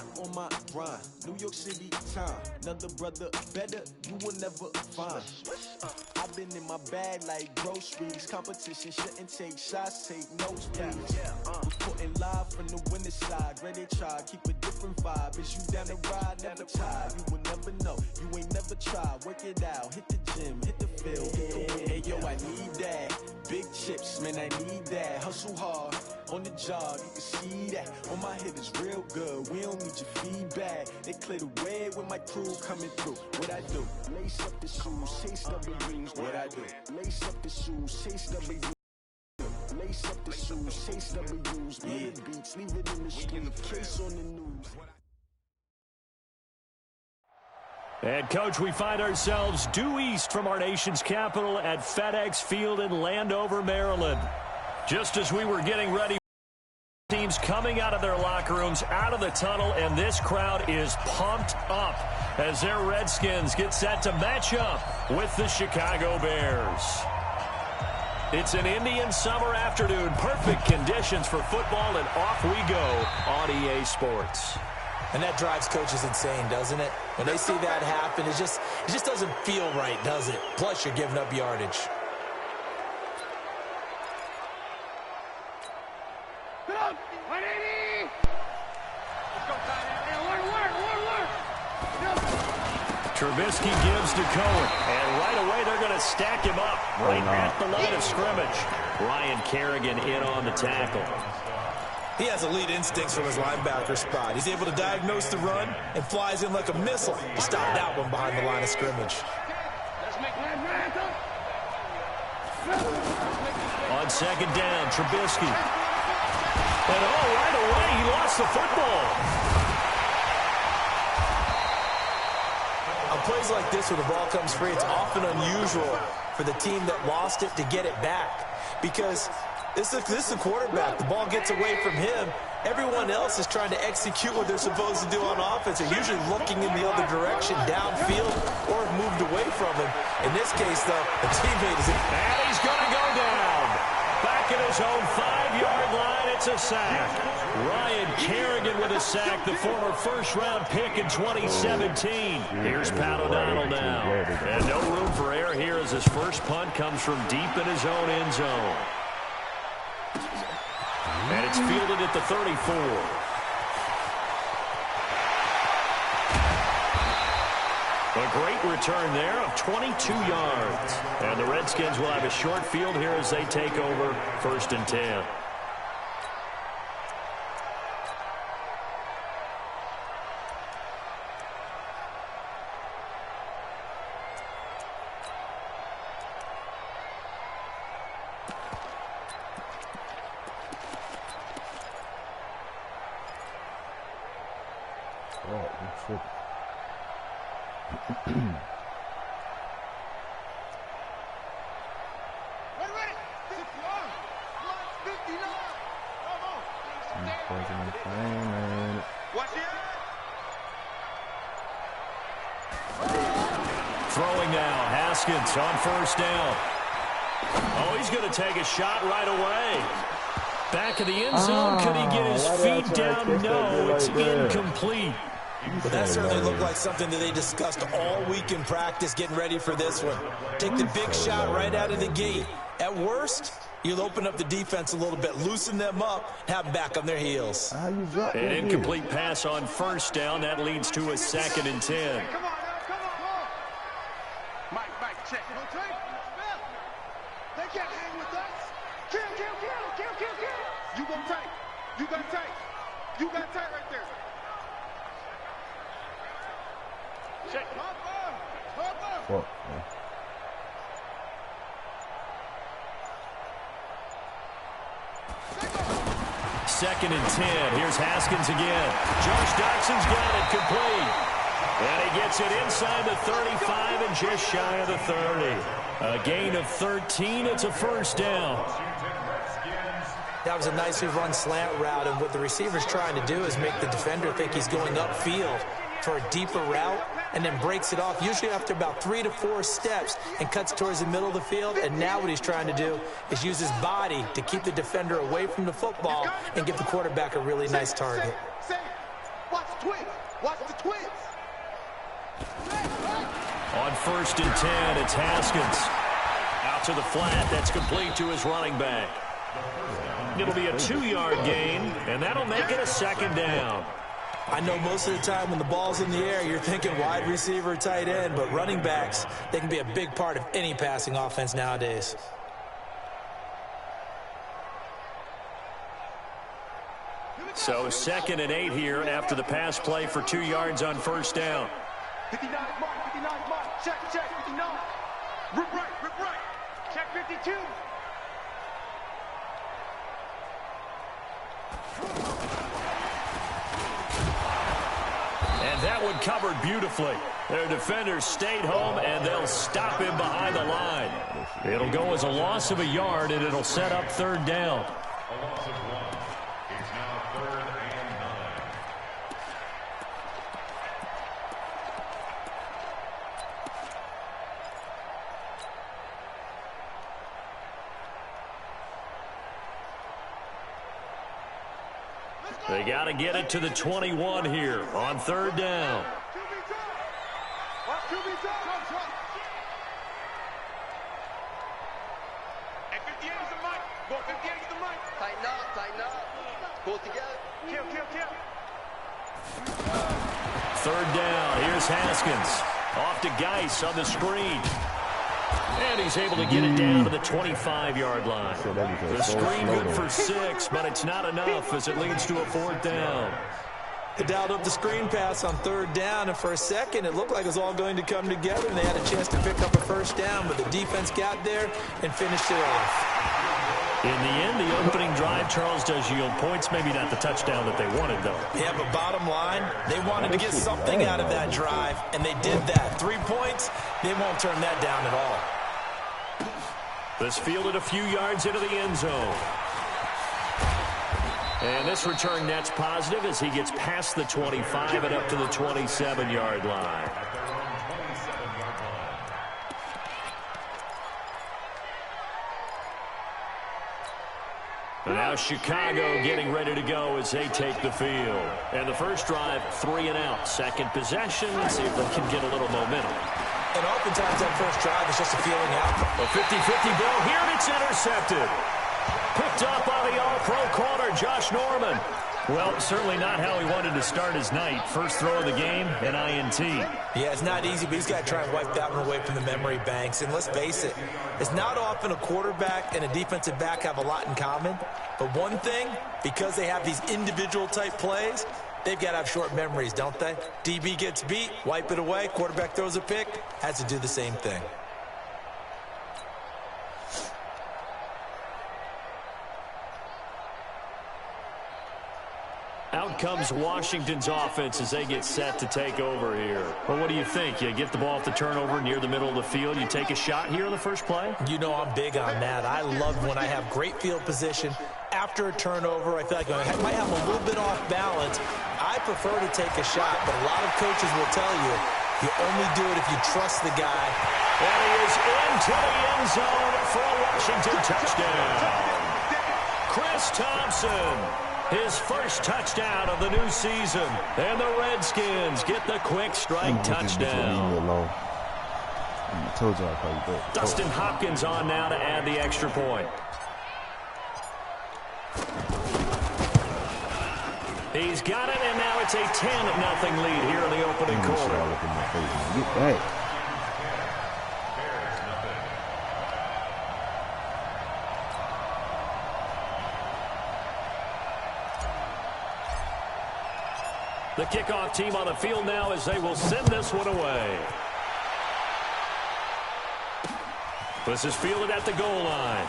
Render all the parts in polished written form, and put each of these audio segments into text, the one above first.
not on my grind. New York City time, another brother better, you will never find. I've been in my bag like groceries. Competition shouldn't take shots, take notes, please. Reporting live from the winning side. Ready to try, keep a different vibe. Is you down the ride, never tired. You will never know, you ain't never tried. Work it out, hit the gym, hit the field, hit the win. Hey yo, I need that. Big chips, man, I need that. Hustle hard, on the job, you can see that. On my head is real good, we don't need your feedback. They clear the way with my crew coming through. What I do? Lace up the shoes, chase W's. What I do? Lace up the shoes, chase W's. Lace up the shoes, chase W's. Yeah. Beats, leave it in the street, case on the news. And, Coach, we find ourselves due east from our nation's capital at FedEx Field in Landover, Maryland. Just as we were getting ready, teams coming out of their locker rooms, out of the tunnel, and this crowd is pumped up as their Redskins get set to match up with the Chicago Bears. It's an Indian summer afternoon, perfect conditions for football, and off we go on EA Sports. And that drives coaches insane, doesn't it? When they see that happen, it just doesn't feel right, does it? Plus, you're giving up yardage. Trubisky gives to Cohen, and right away they're going to stack him up right at the line of scrimmage. Ryan Kerrigan in on the tackle. He has elite instincts from his linebacker spot. He's able to diagnose the run and flies in like a missile to stop that one behind the line of scrimmage. On second down, Trubisky. And right away he lost the football. On plays like this where the ball comes free, it's often unusual for the team that lost it to get it back. Because this is a quarterback. The ball gets away from him. Everyone else is trying to execute what they're supposed to do on offense. They're usually looking in the other direction, downfield, or have moved away from him. In this case, though, the teammate is... And he's going to go down. Back at his own 5-yard line, it's a sack. Ryan Kerrigan with a sack, the former first-round pick in 2017. Here's Pat O'Donnell now. And no room for error here as his first punt comes from deep in his own end zone. And it's fielded at the 34. A great return there of 22 yards. And the Redskins will have a short field here as they take over 1st and 10. Throwing now, Haskins on 1st down. Oh, he's going to take a shot right away. Back of the end zone. Could he get his feet down? No, it's incomplete. But that certainly looked like something that they discussed all week in practice, getting ready for this one. Take the big shot right out of the gate. At worst, you'll open up the defense a little bit, loosen them up, have them back on their heels. An incomplete pass on 1st down. That leads to a 2nd and 10. Come on. Mike, check. They can't hang with us. Kill. You got tight right there. Check. What? 2nd and 10. Here's Haskins again. Josh Doxson's got it complete. And he gets it inside the 35 and just shy of the 30. A gain of 13. It's a 1st down. That was a nicely run slant route, and what the receiver's trying to do is make the defender think he's going upfield for a deeper route, and then breaks it off, usually after about 3 to 4 steps, and cuts towards the middle of the field. And now what he's trying to do is use his body to keep the defender away from the football and give the quarterback a really nice target. Watch. twins. Watch the twins. On 1st and 10, it's Haskins. Out to the flat. That's complete to his running back. It'll be a 2-yard gain, and that'll make it a 2nd down. I know most of the time when the ball's in the air, you're thinking wide receiver, tight end, but running backs, they can be a big part of any passing offense nowadays. So 2nd and 8 here after the pass play for 2 yards on 1st down. 59 mark, 59 mark. Check, 59. Rip right. Check 52. And that one covered beautifully. Their defenders stayed home, and they'll stop him behind the line. It'll go as a loss of a yard, and it'll set up 3rd down. They got to get it to the 21 here on 3rd down. Tighten up. Pull together. Kill. 3rd down. Here's Haskins. Off to Geis on the screen. And he's able to get it down to the 25-yard line. The screen good for 6, but it's not enough as it leads to a 4th down. They dialed up the screen pass on 3rd down, and for a second it looked like it was all going to come together, and they had a chance to pick up a 1st down, but the defense got there and finished it off. In the end, the opening drive, Charles, does yield points. Maybe not the touchdown that they wanted, though. Yeah, but bottom line, they wanted to get something out of that drive, and they did that. 3 points, they won't turn that down at all. This fielded a few yards into the end zone. And this return net's positive as he gets past the 25 and up to the 27-yard line. And now Chicago getting ready to go as they take the field. And the first drive, 3 and out. Second possession, let's see if they can get a little momentum. And oftentimes that first drive is just a feeling out. A 50-50 ball here, and it's intercepted. Picked up by the all-pro corner, Josh Norman. Well, certainly not how he wanted to start his night. First throw of the game, an INT. Yeah, it's not easy, but he's got to try and wipe that one away from the memory banks. And let's face it, it's not often a quarterback and a defensive back have a lot in common. But one thing, because they have these individual type plays, they've got to have short memories, don't they? DB gets beat, wipe it away, quarterback throws a pick, has to do the same thing. Out comes Washington's offense as they get set to take over here. Well, what do you think? You get the ball off the turnover near the middle of the field. You take a shot here on the first play? You know I'm big on that. I love when I have great field position. After a turnover, I feel like I might have a little bit off balance. I prefer to take a shot, but a lot of coaches will tell you, you only do it if you trust the guy. And he is into the end zone for a Washington touchdown. Chris Thompson. His first touchdown of the new season. And the Redskins get the quick strike touchdown. I told you I'd call you back. Dustin Hopkins on now to add the extra point. He's got it, and now it's a 10-0 lead here in the opening quarter. Get back. The kickoff team on the field now as they will send this one away. This is fielded at the goal line.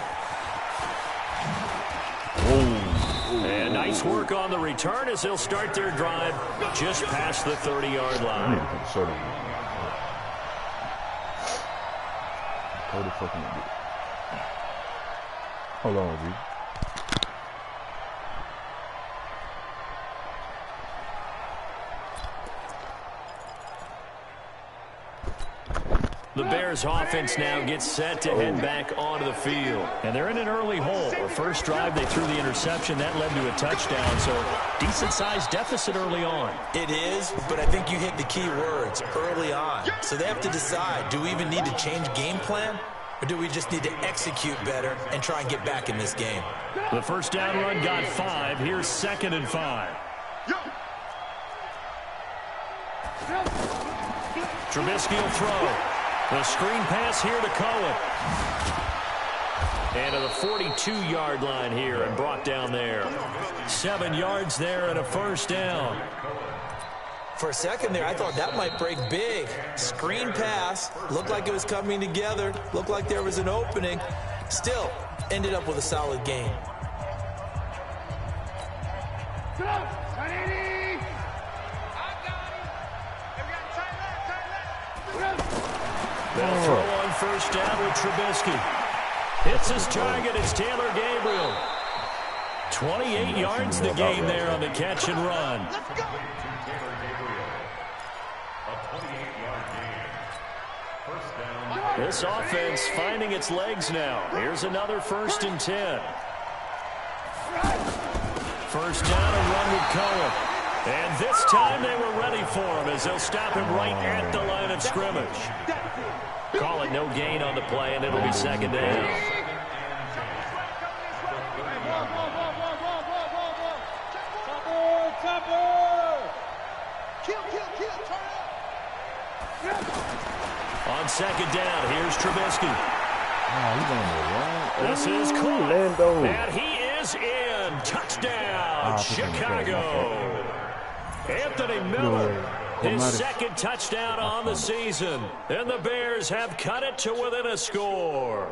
And nice work on the return as they'll start their drive just past the 30-yard line. Hold on, dude. The Bears offense now gets set to head back onto the field. And they're in an early hole. The first drive, they threw the interception. That led to a touchdown, so decent-sized deficit early on. It is, but I think you hit the key words, early on. So they have to decide, do we even need to change game plan? Or do we just need to execute better and try and get back in this game? The first down run got 5. Here's 2nd and 5. Trubisky will throw. The screen pass here to Cohen. And to the 42-yard line here and brought down there. 7 yards there and a first down. For a second there, I thought that might break big. Screen pass. Looked like it was coming together. Looked like there was an opening. Still, ended up with a solid game. They'll throw on first down with Trubisky. Hits his target. It's Taylor Gabriel. 28 yards the game there on the catch and run. This offense finding its legs now. Here's another 1st and 10. First down, a run with Cohen. And this time they were ready for him as they'll stop him right at the line of scrimmage. Call it no gain on the play, and it'll be 2nd down. On 2nd down, here's Trubisky. This is caught, and he is in. Touchdown, Chicago. Anthony Miller, his 2nd touchdown on the season. And the Bears have cut it to within a score.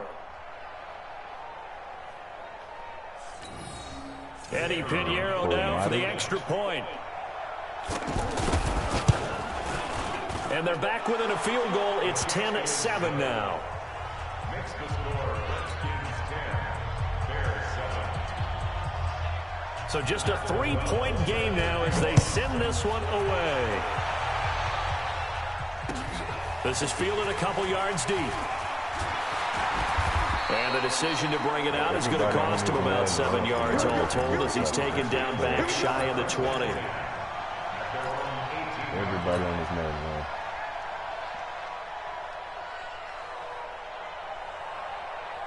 Eddie Pinheiro now for the extra point. And they're back within a field goal. It's 10-7 now. So just a 3-point game now as they send this one away. This is fielded a couple yards deep. And the decision to bring it out is going to cost him about 7 yards all told as he's taken down back shy of the 20. Everybody on this man.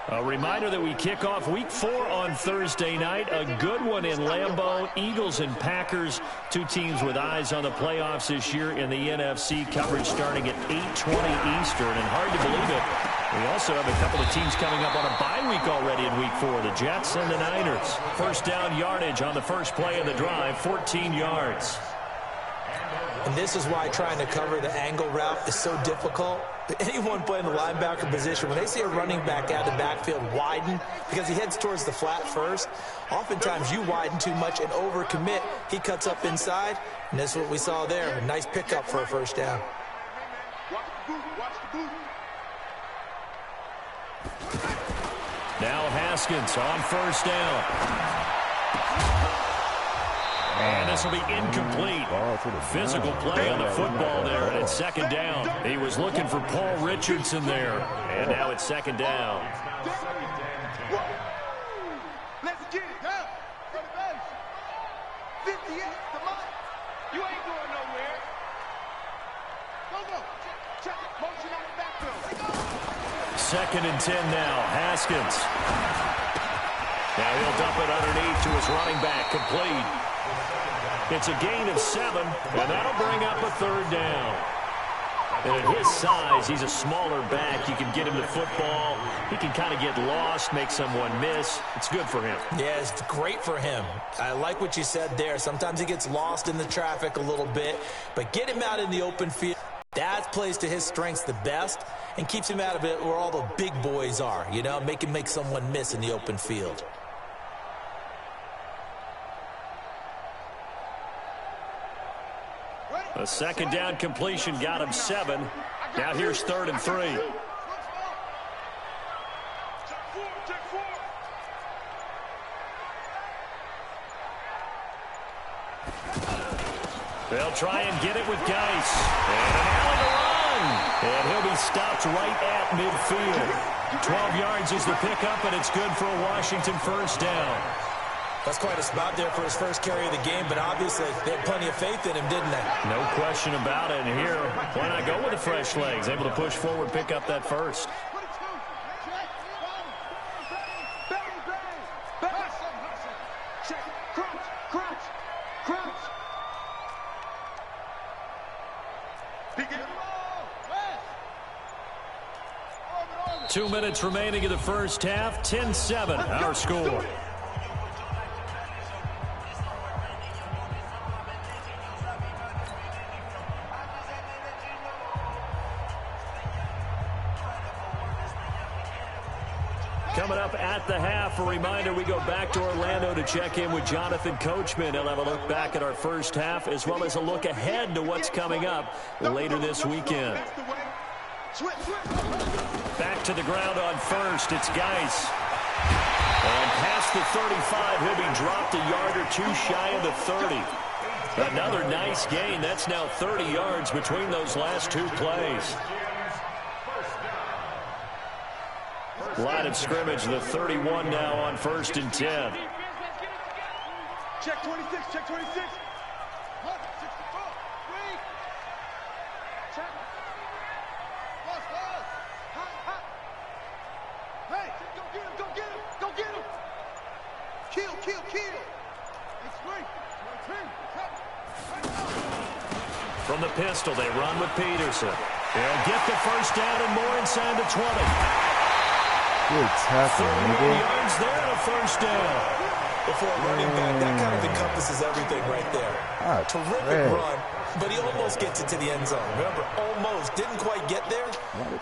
A reminder that we kick off Week 4 on Thursday night. A good one in Lambeau. Eagles and Packers, 2 teams with eyes on the playoffs this year in the NFC. Coverage starting at 8:20 Eastern. And hard to believe it, we also have a couple of teams coming up on a bye week already in Week 4. The Jets and the Niners. First down yardage on the first play of the drive, 14 yards. And this is why trying to cover the angle route is so difficult. Anyone playing the linebacker position, when they see a running back out of the backfield widen, because he heads towards the flat first, oftentimes you widen too much and overcommit. He cuts up inside, and that's what we saw there. A nice pickup for a first down. Now Haskins on first down. And this will be incomplete. Physical play on the football there, and it's 2nd down. He was looking for Paul Richardson there, and now it's 2nd down. Let's get it down. 58, come on. You ain't going nowhere. Go. Check it. Motion out the backfield. 2nd and 10 now. Haskins. Now he'll dump it underneath to his running back. Complete. It's a gain of 7, and that'll bring up a 3rd down. And at his size, he's a smaller back. You can get him the football. He can kind of get lost, make someone miss. It's good for him. Yeah, it's great for him. I like what you said there. Sometimes he gets lost in the traffic a little bit, but get him out in the open field. That plays to his strengths the best and keeps him out of it where all the big boys are, you know, make him make someone miss in the open field. A 2nd down completion got him 7. Now here's 3rd and 3. They'll try and get it with Geis. And an alley to run. And he'll be stopped right at midfield. 12 yards is the pickup, and it's good for a Washington first down. That's quite a spot there for his first carry of the game, but obviously they had plenty of faith in him, didn't they? No question about it. And here, why not go with the fresh legs? Able to push forward, pick up that first. Crouch. 2 minutes remaining in the first half. 10-7, our score. Coming up at the half, a reminder, we go back to Orlando to check in with Jonathan Coachman. He'll have a look back at our first half as well as a look ahead to what's coming up later this weekend. Back to the ground on first. It's Geis. And past the 35, he'll be dropped a yard or two shy of the 30. Another nice gain. That's now 30 yards between those last two plays. Line of scrimmage, the 31 now on 1st and 10. Check 26, check 26. Check. Hey, go get him. Kill. From the pistol, they run with Peterson. They'll get the first down and more inside the 20. Good tackle, 31 yards there and a first down. For a running back, that kind of encompasses everything right there. Terrific run, but he almost gets it to the end zone. Remember, almost. Didn't quite get there.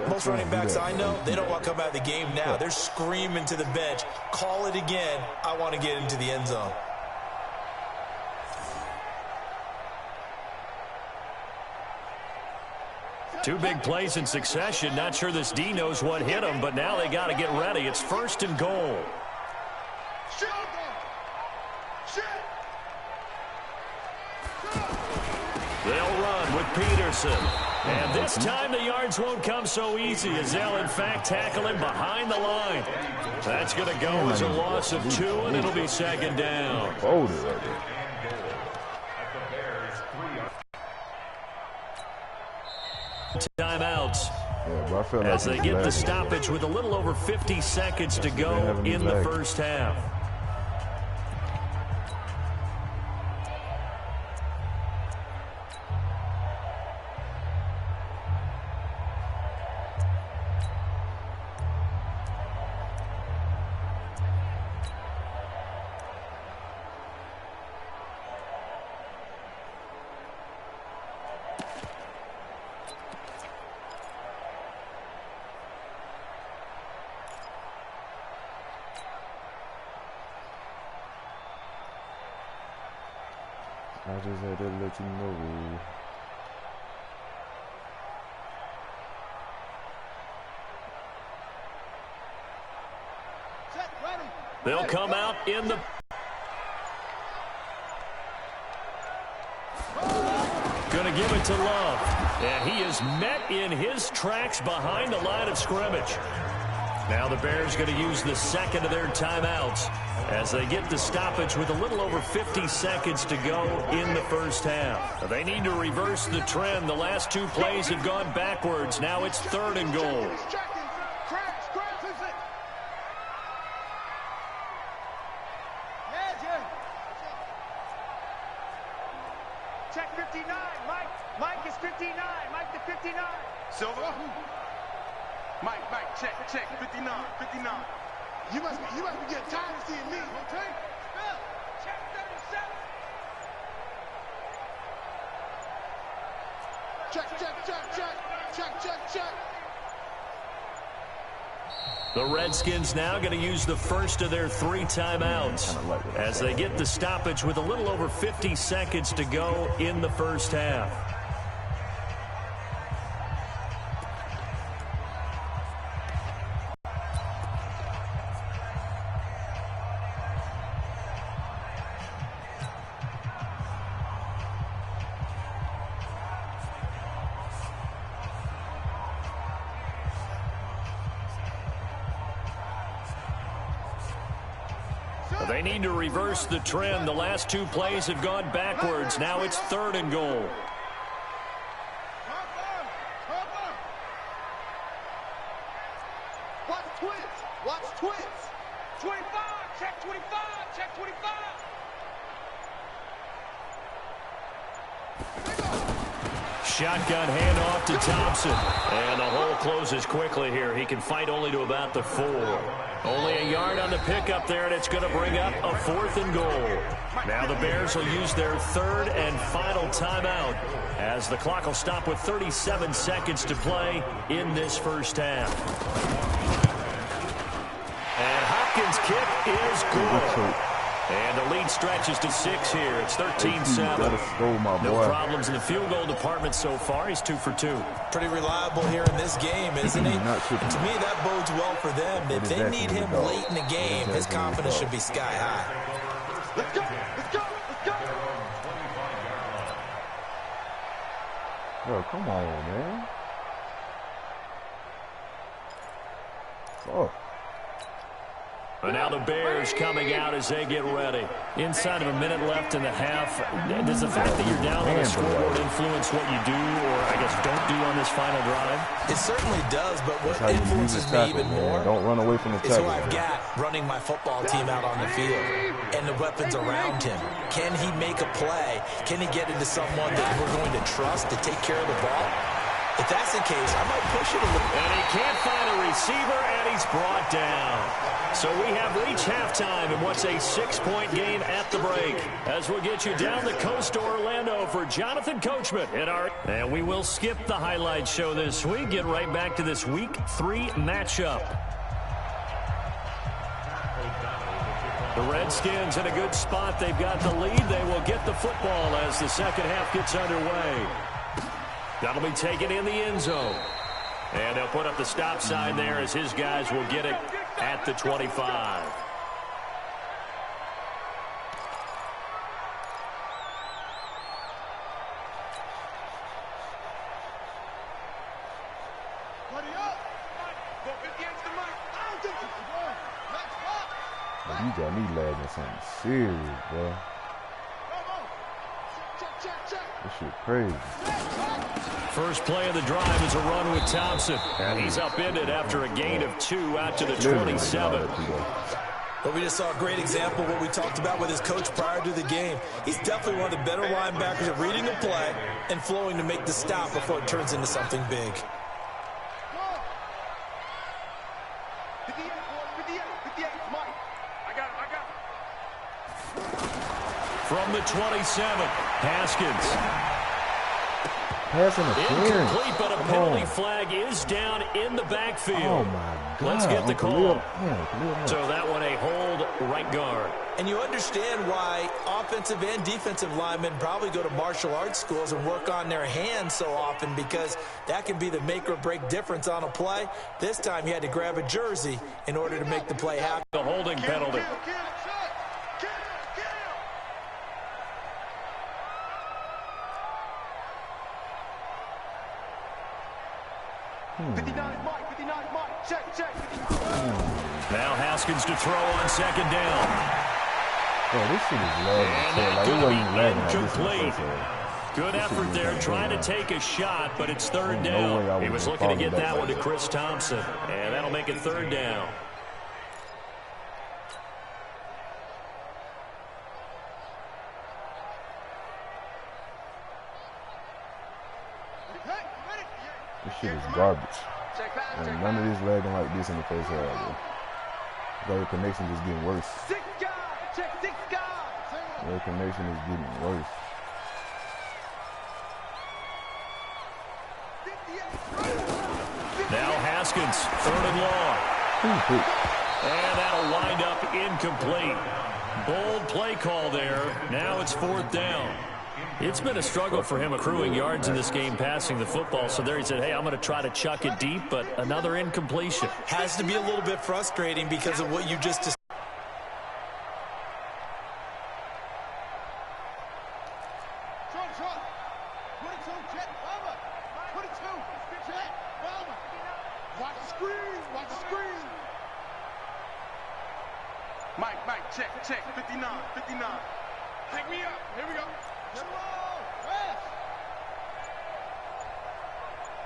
Most running backs I know, they don't want to come out of the game now. They're screaming to the bench, call it again. I want to get into the end zone. Two big plays in succession. Not sure this D knows what hit him, but now they got to get ready. It's 1st and goal. They'll run with Peterson. And this time the yards won't come so easy as they'll, in fact, tackle him behind the line. That's going to go as a loss of 2, and it'll be 2nd down. Hold it right there. Timeouts. Yeah, bro, I feel as like they get the stoppage with a little over 50 seconds to go in the first half. I just had to let you know. They'll come out in the... Going to give it to Love. And he is met in his tracks behind the line of scrimmage. Now the Bears going to use the second of their timeouts as they get the stoppage with a little over 50 seconds to go in the first half. They need to reverse the trend. The last two plays have gone backwards. Now it's 3rd and goal. Check 59. Mike is 59. Mike the 59. Silver. Mike, check, 59. You must be getting tired of seeing me, okay? Bill, check 37. Check. The Redskins now going to use the first of their 3 timeouts as they get the stoppage with a little over 50 seconds to go in the first half. They need to reverse the trend. The last 2 plays have gone backwards. Now it's 3rd and goal. Watch twins. Watch twins. 25. Check 25. Check 25. Shotgun handoff to Thompson. And the hole closes quickly here. He can fight only to about the 4. Only a yard on the pickup there, and it's going to bring up a 4th and goal. Now the Bears will use their 3rd and final timeout as the clock will stop with 37 seconds to play in this first half. And Hopkins' kick is good. And the lead stretches to 6 here. It's 13-7. No problems in the field goal department so far. He's 2 for 2. Pretty reliable here in this game, isn't he? And to me, that bodes well for them. If they need him late in the game, his confidence should be sky high. Let's go. Let's go. Let's go. Bro, come on, man. Oh. And now the Bears coming out as they get ready. Inside of a minute left in the half, does the fact that you're down on the scoreboard influence what you do or, I guess, don't do on this final drive? It certainly does, but what influences me even more don't run away from the is who I've got running my football team out on the field and the weapons around him. Can he make a play? Can he get into someone that we're going to trust to take care of the ball? If that's the case, I might push it a little. And he can't find a receiver, and he's brought down. So we have reached halftime in what's a 6-point game at the break. As we'll get you down the coast to Orlando for Jonathan Coachman. And we will skip the highlight show this week. Get right back to this Week 3 matchup. The Redskins in a good spot. They've got the lead. They will get the football as the second half gets underway. That'll be taken in the end zone. And they'll put up the stop sign there as his guys will get it at the 25. You got me lagging something serious, bro. This shit crazy. First play of the drive is a run with Thompson. And he's upended after a gain of 2 out to the 27. But we just saw a great example of what we talked about with his coach prior to the game. He's definitely one of the better linebackers at reading a play and flowing to make the stop before it turns into something big. From the 27, Haskins. Incomplete, but a penalty flag is down in the backfield. Oh, my God. Let's get the call. So that one a hold right guard. And you understand why offensive and defensive linemen probably go to martial arts schools and work on their hands so often, because that can be the make or break difference on a play. This time he had to grab a jersey in order to make the play happen. The holding penalty. 59, Mike, 59, Mike, check, 59. Now Haskins to throw on second down. Bro, this shit is lagging. Incomplete. Good effort there, trying to take a shot, but it's third down. He was looking to get that one to Chris Thompson, and that'll make it third down. This shit is garbage. And none of this lagging like this in the first half, bro. The connection is getting worse. The connection is getting worse. Now Haskins, third and long. And that'll wind up incomplete. Bold play call there. Now it's fourth down. It's been a struggle for him accruing yards in this game passing the football. So there he said, hey, I'm going to try to chuck it deep, but another incompletion. Has to be a little bit frustrating because of what you just described. Mike, check, 59. Pick me up. Here we go.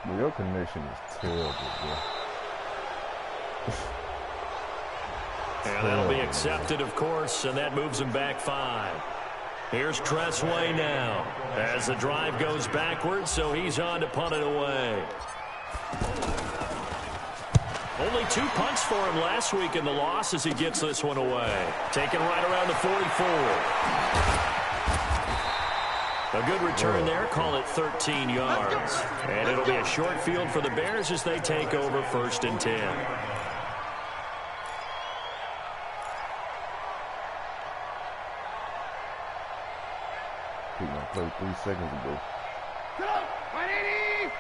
But your connection is terrible, bro. And that'll be accepted, of course, and that moves him back 5. Here's Tressway now as the drive goes backwards, so he's on to punt it away. Only 2 punts for him last week in the loss as he gets this one away. Taken right around the 44. A good return there, call it 13 yards. And it'll be a short field for the Bears as they take over 1st and 10. He gonna play 3 seconds ago. Get up! 180!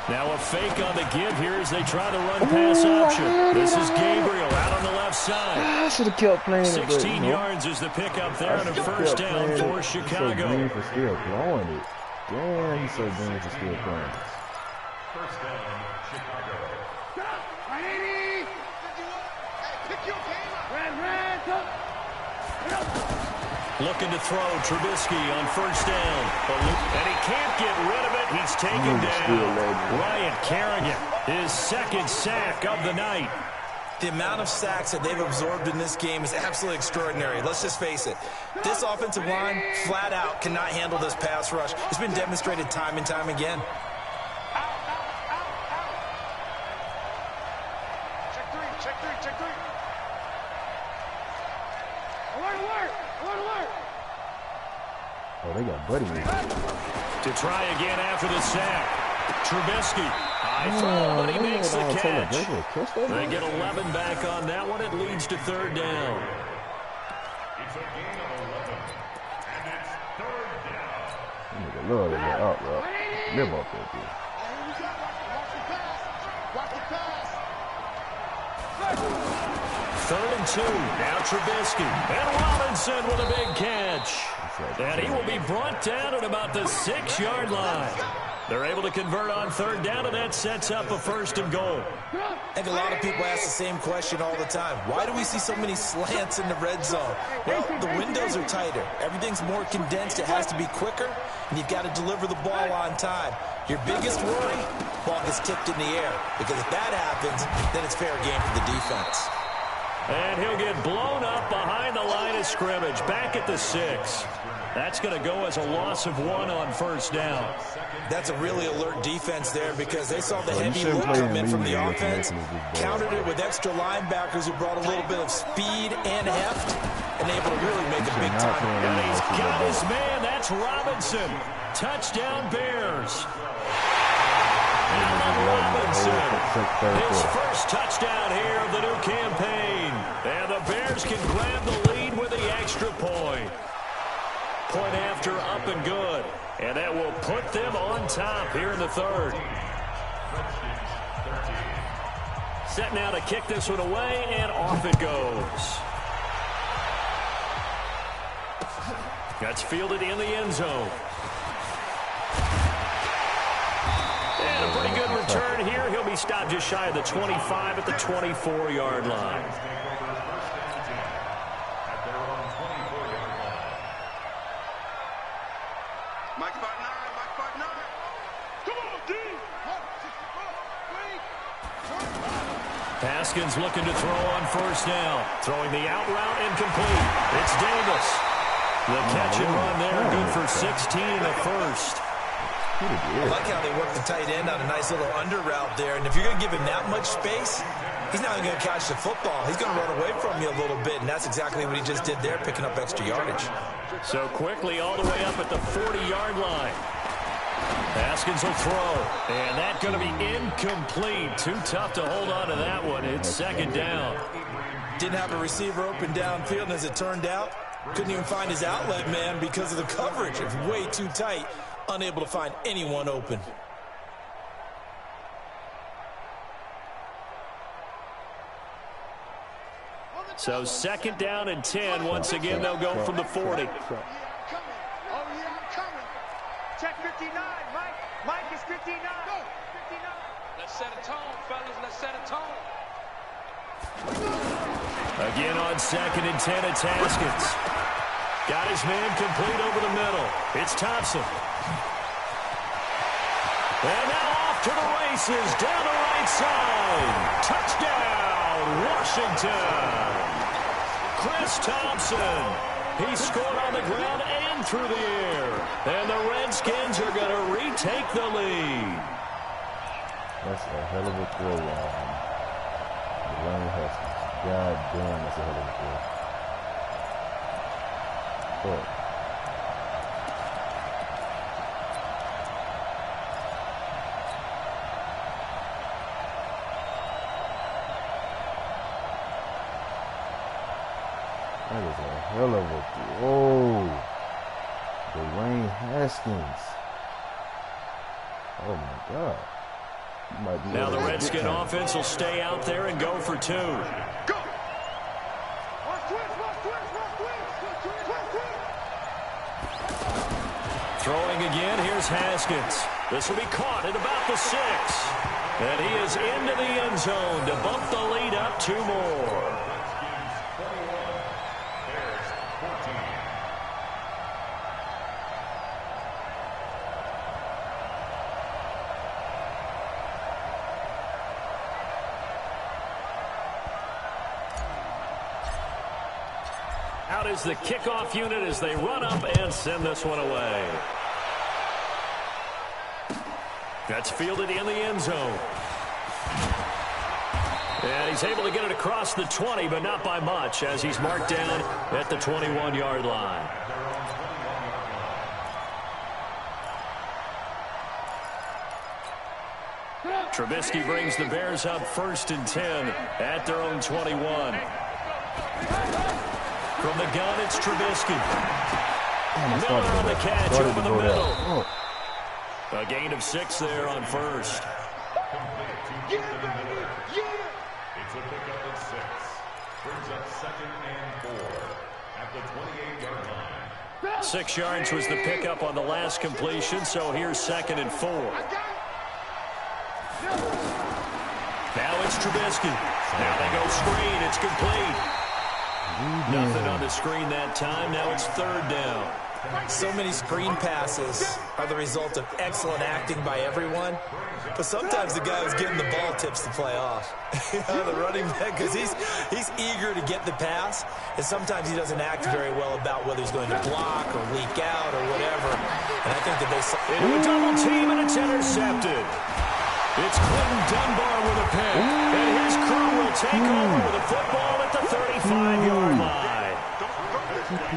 Now a fake on the give here as they try to run pass option. This is Gabriel out on the left side. I should have kept playing 16 yards is the pickup there on a first down for Chicago. He's so green for still throwing it. Damn, he's so green for still throwing it. First down, Chicago. 180! Hey, pick your game up. Red, go. Looking to throw Trubisky on first down. And he can't get rid of it. He's taken down. Ryan Kerrigan, his 2nd sack of the night. The amount of sacks that they've absorbed in this game is absolutely extraordinary. Let's just face it. This offensive line, flat out, cannot handle this pass rush. It's been demonstrated time and time again. Check three. Alert. Oh, they got Buddy. To try again after the sack. Trubisky. High throw, but he makes the catch. They get 11 back on that one. It leads to 3rd down. It's a gain of 11. And it's 3rd down. Nigga love that out route. Live up there, dude. Watch the pass. 3rd and 2. Now Trubisky. And Robinson with a big catch. And he will be brought down at about the 6-yard line. They're able to convert on 3rd down, and that sets up a 1st and goal. I think a lot of people ask the same question all the time. Why do we see so many slants in the red zone? Well, the windows are tighter. Everything's more condensed. It has to be quicker, and you've got to deliver the ball on time. Your biggest worry, ball gets tipped in the air, because if that happens, then it's fair game for the defense. And he'll get blown up behind the line of scrimmage, back at the 6. That's going to go as a loss of 1 on 1st down. That's a really alert defense there because they saw the heavy look come in from the offense, countered it with extra linebackers who brought a little bit of speed and heft, and able to really make a big time. And he's got his man. That's Robinson. Touchdown Bears. Allen Robinson. His first touchdown here of the new campaign. And the Bears can grab the lead with the extra point. Point after up and good. And that will put them on top here in the 3rd. Set now to kick this one away, and off it goes. That's fielded in the end zone. And a pretty good return here. He'll be stopped just shy of the 25 at the 24-yard line. Mike 5'9", Mike 5'9". Come on, D! Haskins looking to throw on first down. Throwing the out route incomplete. It's Davis. The catch and run there, good for 16 and a 1st. I like how they work the tight end on a nice little under route there. And if you're going to give him that much space, he's not even going to catch the football. He's going to run away from you a little bit, and that's exactly what he just did there, picking up extra yardage. So quickly all the way up at the 40-yard line. Haskins will throw, and that's going to be incomplete. Too tough to hold on to that one. It's 2nd down. Didn't have a receiver open downfield, and as it turned out, couldn't even find his outlet man because of the coverage. It's way too tight, unable to find anyone open. So 2nd down and 10. Once again, they'll go from the 40. Check 59. Mike is 59. Go. 59. Let's set a tone, fellas. Let's set a tone. Again on 2nd and 10, it's Haskins. Got his man complete over the middle. It's Thompson. And now off to the races, down the right side. Touchdown, Washington. Chris Thompson. He scored on the ground and through the air. And the Redskins are going to retake the lead. That's a hell of a throw, Dwayne Haskins. God damn, that's a hell of a throw. But that is a hell of a throw. Dwayne Haskins. Oh my God. Now the Redskin offense will stay out there and go for 2. Go. Throwing again, here's Haskins. This will be caught at about the 6. And he is into the end zone to bump the lead up 2 more. Out is the kickoff unit as they run up and send this one away. That's fielded in the end zone. And he's able to get it across the 20, but not by much, as he's marked down at the 21-yard line. Trubisky brings the Bears up 1st and 10 at their own 21. From the gun, it's Trubisky. Miller on the catch over the middle. A gain of 6 there on 1st. Yeah, baby. Yeah. It's a pickup of 6. Brings up 2nd and 4 at the 28-yard line. 6 yards was the pickup on the last completion, so here's 2nd and 4. Now it's Trubisky. Now they go screen. It's complete. Nothing on the screen that time. Now it's 3rd down. So many screen passes are the result of excellent acting by everyone. But sometimes the guy who's getting the ball tips the play off. The running back, because he's eager to get the pass, and sometimes he doesn't act very well about whether he's going to block or leak out or whatever. And I think that they saw into a double team, and it's intercepted. It's Clinton Dunbar with a pick, and his crew will take over with a football at the 35-yard line.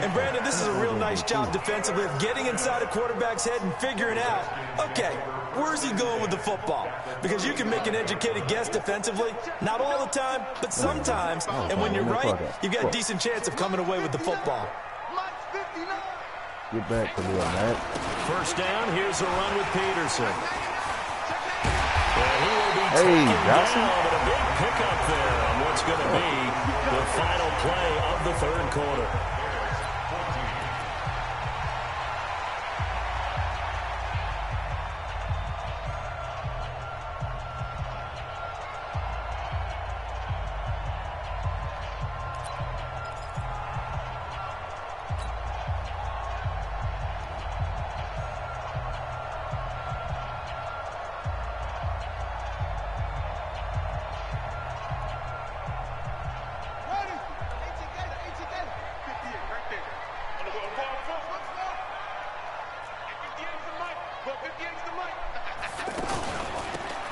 And Brandon, this is a real nice job defensively of getting inside a quarterback's head and figuring out, okay, where's he going with the football? Because you can make an educated guess defensively, not all the time, but sometimes. And when you're right, you've got a decent chance of coming away with the football. Get back to me on that. 1st down, here's a run with Peterson. And he will be taken down, but a big pickup there on what's going to be the final play of the 3rd quarter.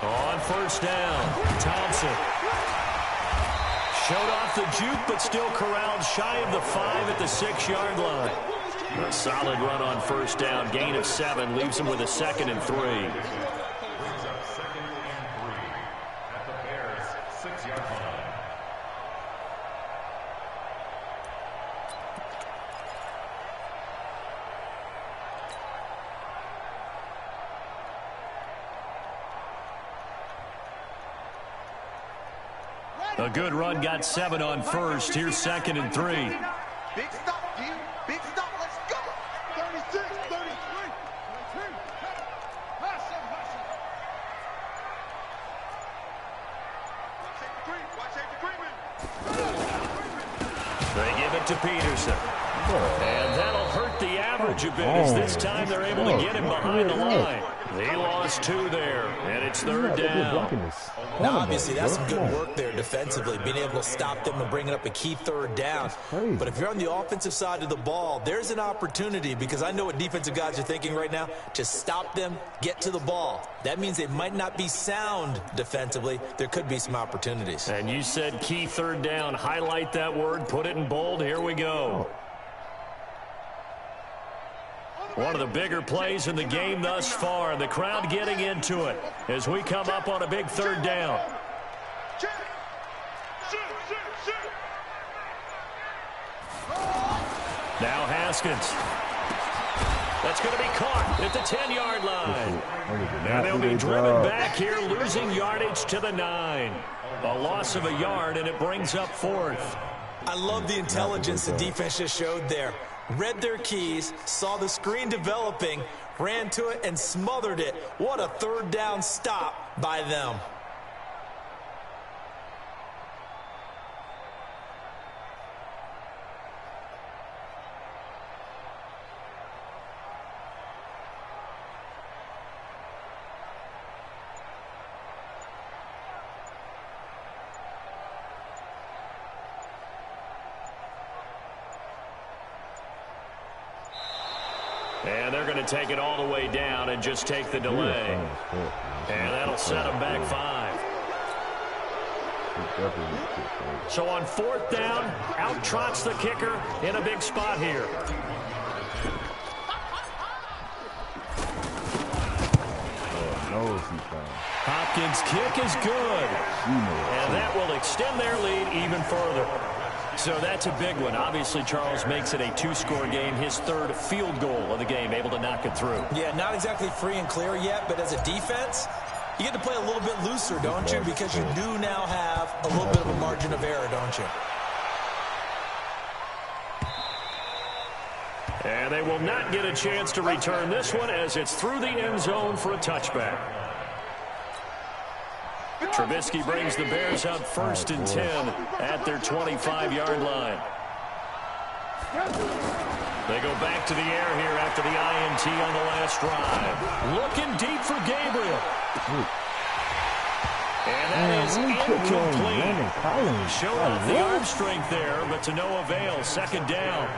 On 1st down, Thompson. Showed off the juke, but still corralled shy of the 5 at the 6-yard line. A solid run on 1st down. Gain of 7 leaves him with a 2nd and 3. Brings up 2nd and 3 at the Bears' 6-yard line. A good run, got 7 on 1st. Here's 2nd and 3. Big stop, D. Big stop. Let's go. 36, 33, 22. They give it to Peterson. And that'll hurt the average a bit as this time they're able to get him behind the line. He lost 2 there, and it's 3rd down. Now, obviously, that's some good work there defensively, being able to stop them and bringing up a key 3rd down. But if you're on the offensive side of the ball, there's an opportunity, because I know what defensive guys are thinking right now, to stop them, get to the ball. That means they might not be sound defensively. There could be some opportunities. And you said key 3rd down. Highlight that word, put it in bold. Here we go. One of the bigger plays in the game thus far, and the crowd getting into it as we come up on a big 3rd down. Now Haskins. That's going to be caught at the 10-yard line. And they'll be driven back here, losing yardage to the 9. A loss of a yard, and it brings up 4th. I love the intelligence the defense just showed there. Read their keys, saw the screen developing, ran to it, and smothered it. What a 3rd down stop by them. And they're going to take it all the way down and just take the delay. And that'll set them back 5. So on 4th down, out trots the kicker in a big spot here. Hopkins' kick is good. And that will extend their lead even further. So that's a big one. Obviously, Charles makes it a 2-score game. His 3rd field goal of the game, able to knock it through. Yeah, not exactly free and clear yet, but as a defense, you get to play a little bit looser, don't you? Because you do now have a little bit of a margin of error, don't you? And they will not get a chance to return this one as it's through the end zone for a touchback. Trubisky brings the Bears up 1st and 10 at their 25-yard line. They go back to the air here after the INT on the last drive. Looking deep for Gabriel. And that is incomplete. Showed off the arm strength there, but to no avail. 2nd down.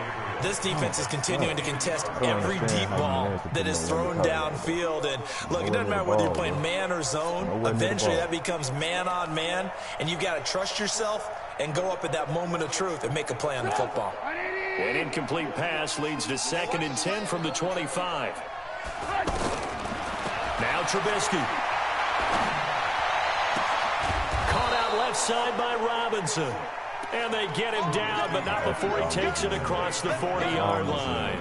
This defense is continuing to contest every deep ball that is thrown downfield. And look, it doesn't matter whether you're playing man or zone. Eventually that becomes man on man, and you've got to trust yourself and go up at that moment of truth and make a play on the football. An incomplete pass leads to 2nd and 10 from the 25. Now Trubisky. Caught out left side by Robinson. And they get him down, but not before he takes it across the 40-yard line.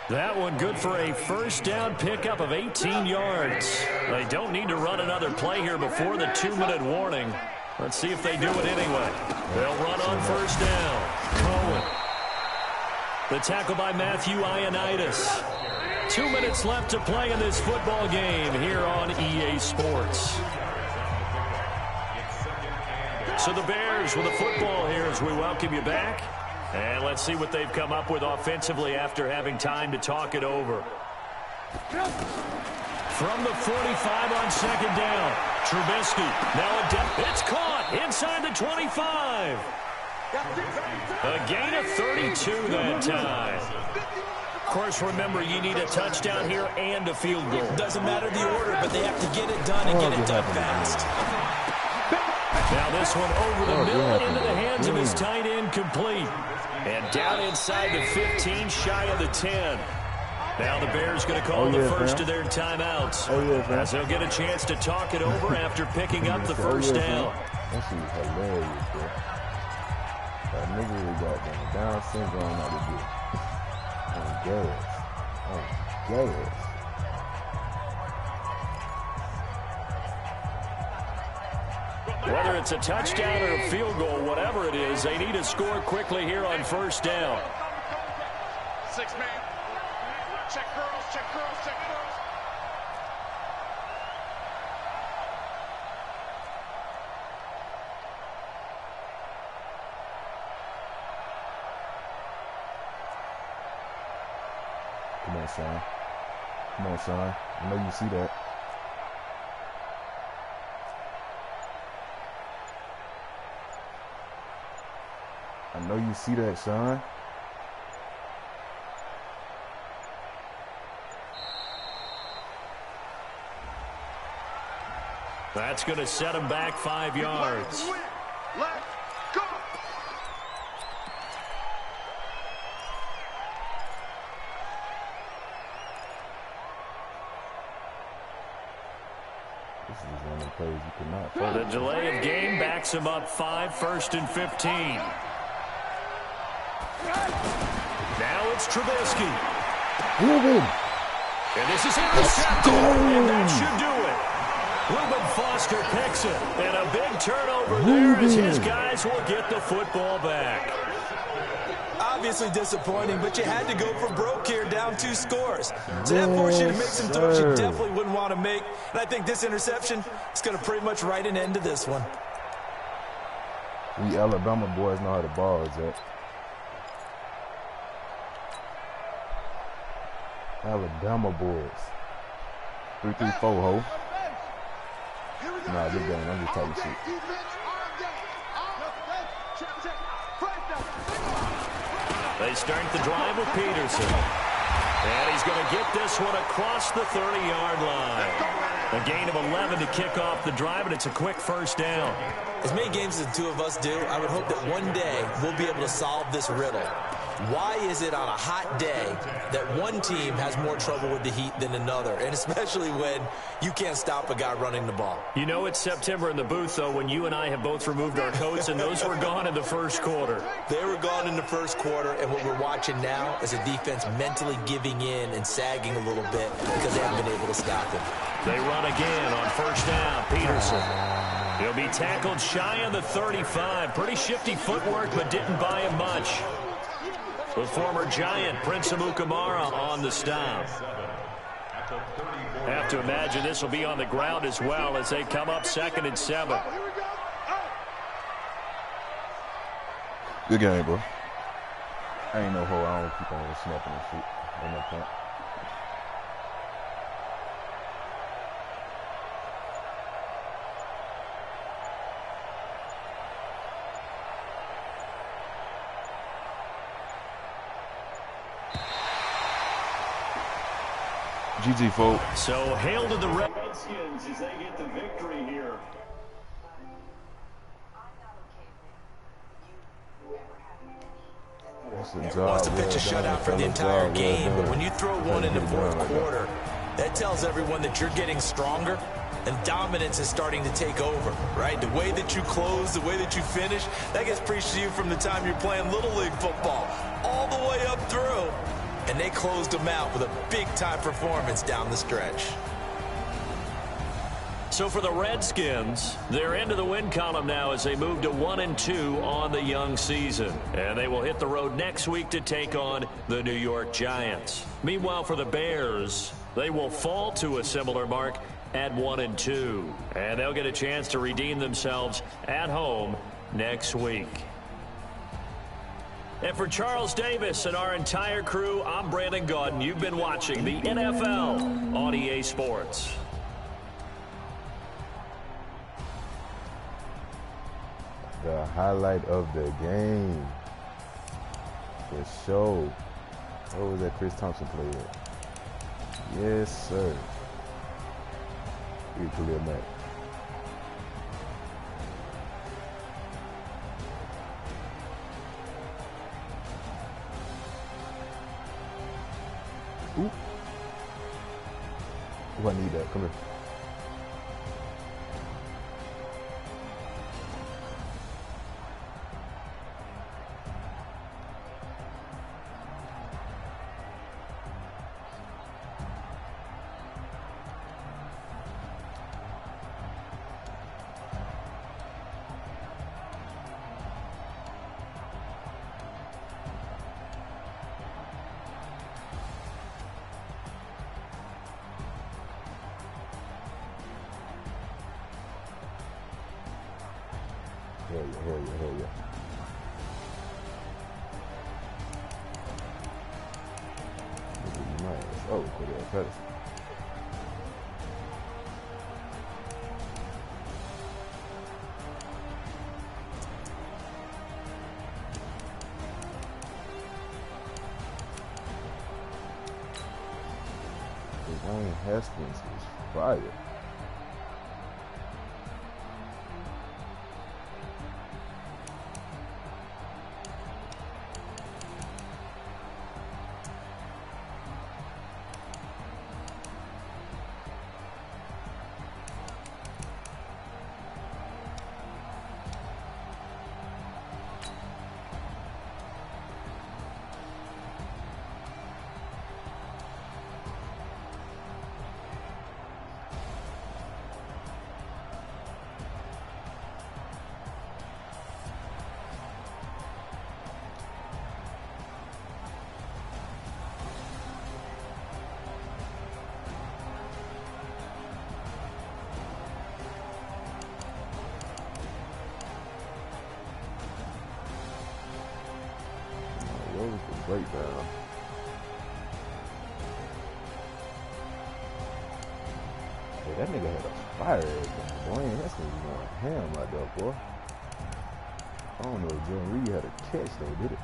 That one good for a 1st down pickup of 18 yards. They don't need to run another play here before the 2-minute warning. Let's see if they do it anyway. They'll run on 1st down. Cohen. The tackle by Matthew Ioannidis. 2 minutes left to play in this football game here on EA Sports. So the Bears with the football here as we welcome you back. And let's see what they've come up with offensively after having time to talk it over. From the 45 on 2nd down, Trubisky. Now it's caught inside the 25. A gain of 32 that time. Of course, remember, you need a touchdown here and a field goal. Doesn't matter the order, but they have to get it done and get it done fast. Now this one over the middle into the hands of his tight end, complete. And down inside the 15, shy of the 10. Now the Bears going to call the first of their timeouts. As they'll get a chance to talk it over after picking up the 1st down. That shit is hilarious, bro. That nigga got Down syndrome out of here. I'm jealous. Whether it's a touchdown or a field goal, whatever it is, they need to score quickly here on 1st down. 6-man. Check girls, check girls, check girls. son. Come on, son. I know you see that. I know you see that, son. That's going to set him back 5 yards. Let's go. This is one of the plays you cannot fold. The delay of game backs him up 5, 1st and 15. Now it's Trubisky. And this is intercepted. And that should do it. Reuben Foster picks it. And a big turnover there as his guys will get the football back. Obviously disappointing, but you had to go for broke here, down 2 scores. So that forced you to make some throws you definitely wouldn't want to make. And I think this interception is going to pretty much write an end to this one. We Alabama boys know how the ball is at. Alabama boys. 3-3-4, ho. Nah, good game. I'm just talking shit. They start the drive with Peterson. And he's going to get this one across the 30-yard line. A gain of 11 to kick off the drive, and it's a quick first down. As many games as the two of us do, I would hope that one day we'll be able to solve this riddle. Why is it on a hot day that one team has more trouble with the heat than another, and especially when you can't stop a guy running the ball? You know it's September in the booth, though, when you and I have both removed our coats, and those were gone in the first quarter. They were gone in the first quarter, and what we're watching now is a defense mentally giving in and sagging a little bit because they haven't been able to stop him. They run again on first down. Peterson. He'll be tackled shy of the 35. Pretty shifty footwork, but didn't buy him much. The former Giant, Prince Amukamara, on the stop. Have to imagine this will be on the ground as well as they come up 2nd and 7. Good game, bro. I ain't no hole. I don't keep on snapping and shit. Ain't no point. GG, folks. So hail to the Redskins as they get the victory here. Wants to pitch a shutout for the entire game, but when you throw one in the fourth quarter, that tells everyone that you're getting stronger and dominance is starting to take over, right? The way that you close, the way that you finish, that gets preached to you from the time you're playing Little League football all the way up through. And they closed them out with a big-time performance down the stretch. So for the Redskins, they're into the win column now as they move to 1-2 on the young season. And they will hit the road next week to take on the New York Giants. Meanwhile, for the Bears, they will fall to a similar mark at 1-2. And they'll get a chance to redeem themselves at home next week. And for Charles Davis and our entire crew, I'm Brandon Gaudin. You've been watching the NFL on EA Sports. The highlight of the game. For sure. What was that Chris Thompson play at? Yes, sir. Here's Khalil Mack. Ooh. Oh, I need that. Come here. Hell yeah. Nice. Oh, Cordell Patterson. Dwayne Haskins is fire. What was the breakdown? Hey, that nigga had a fire ass game. Dwayne Haskins was going ham out there, boy. I don't know if Jordan Reed had a catch though, did it?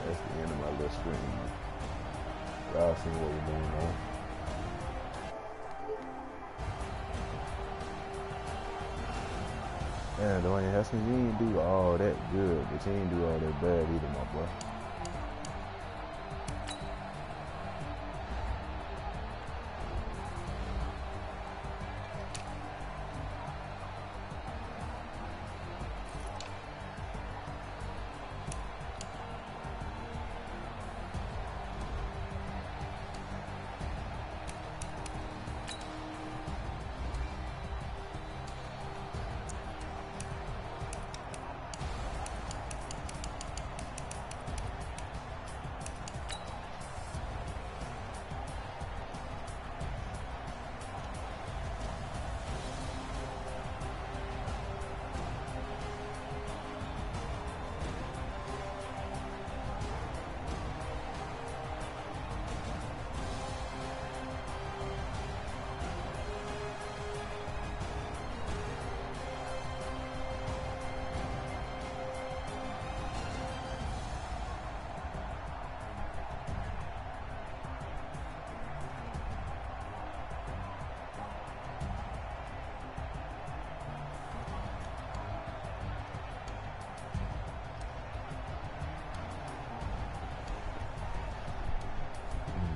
That's the end of my little stream. Y'all see what we're doing now. Man, Dwayne Haskins, you ain't do all that good, but you ain't do all that bad either, my boy.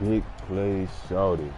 Big play, shorty.